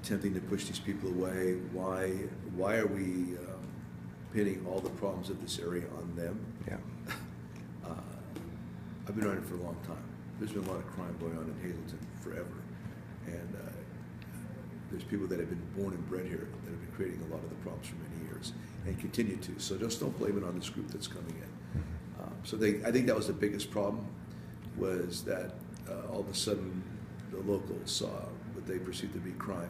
attempting to push these people away? Why are we pinning all the problems of this area on them? Yeah. I've been around it for a long time. There's been a lot of crime going on in Hazleton forever, and there's people that have been born and bred here that have been creating a lot of the problems for many years and continue to. So just don't blame it on this group that's coming in. So I think that was the biggest problem, was that all of a sudden the locals saw what they perceived to be crime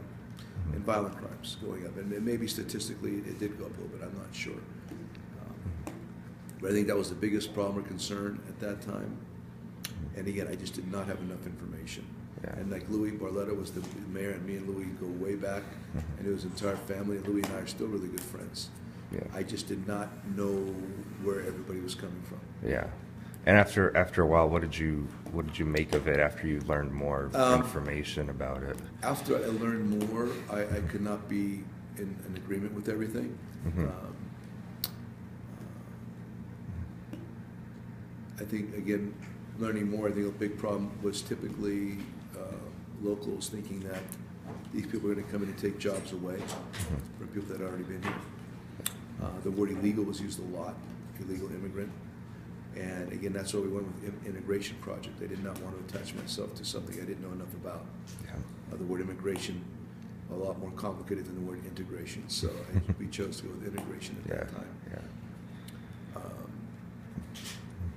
and violent crimes going up. And maybe statistically it did go up a little bit, I'm not sure. But I think that was the biggest problem or concern at that time. And again, I just did not have enough information. Yeah. And like Louis Barletta was the mayor, and me and Louis go way back, and it was his entire family, and Louis and I are still really good friends. Yeah. I just did not know where everybody was coming from. Yeah. And after a while, what did you make of it after you learned more information about it? After I learned more, I could not be in agreement with everything. I think, again, learning more, I think a big problem was typically locals thinking that these people are going to come in and take jobs away from people that had already been here. The word illegal was used a lot, illegal immigrant. And again, that's why we went with integration project. I did not want to attach myself to something I didn't know enough about. Yeah. The word immigration, a lot more complicated than the word integration. So we chose to go with integration at that time. Yeah.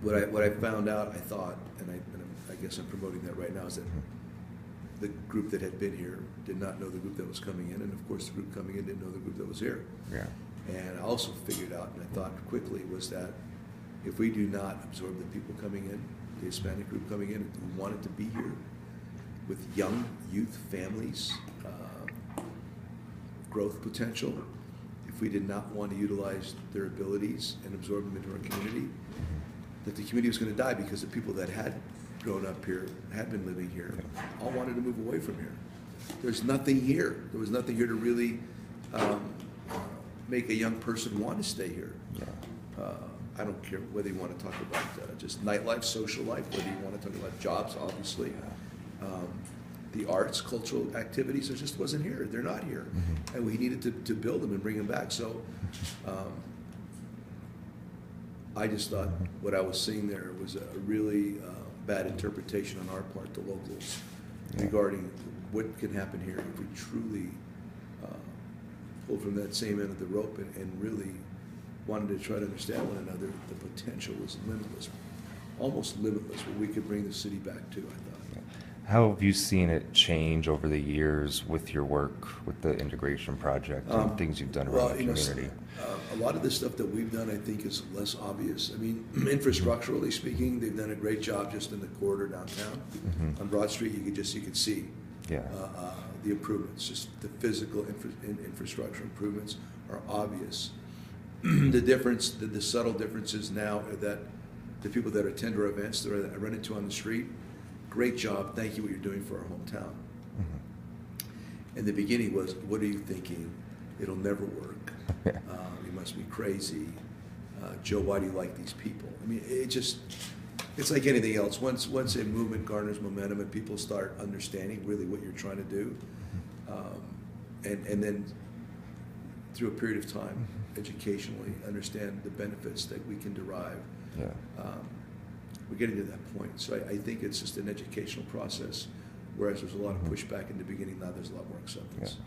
What I found out, I thought, and I guess I'm promoting that right now, is that the group that had been here did not know the group that was coming in, and of course the group coming in didn't know the group that was here. Yeah. And I also figured out, and I thought quickly, was that if we do not absorb the people coming in, the Hispanic group coming in, who wanted to be here, with young youth families, growth potential, if we did not want to utilize their abilities and absorb them into our community, that the community was going to die, because the people that had grown up here, had been living here, all wanted to move away from here. There's nothing here. There was nothing here to really make a young person want to stay here. I don't care whether you want to talk about just nightlife, social life, whether you want to talk about jobs, obviously. The arts, cultural activities, it just wasn't here. They're not here. And we needed to build them and bring them back. So I just thought what I was seeing there was a really bad interpretation on our part, the locals, regarding what can happen here if we truly pull from that same end of the rope and really wanted to try to understand one another. The potential was limitless, almost limitless, what we could bring the city back to, I thought. How have you seen it change over the years with your work with the integration project and things you've done around the community? A lot of the stuff that we've done, I think, is less obvious. I mean, infrastructurally speaking, they've done a great job just in the corridor downtown. On Broad Street, you could see the improvements. Just the physical infrastructure improvements are obvious. The difference, the subtle differences now are that the people that attend our events that I run into on the street, great job, thank you what you're doing for our hometown. And the beginning was, what are you thinking? It'll never work. You must be crazy. Joe, why do you like these people? I mean, it's like anything else. Once a movement garners momentum and people start understanding really what you're trying to do, and then through a period of time, educationally understand the benefits that we can derive. We're getting to that point. So I think it's just an educational process, whereas there's a lot of pushback in the beginning, now there's a lot more acceptance.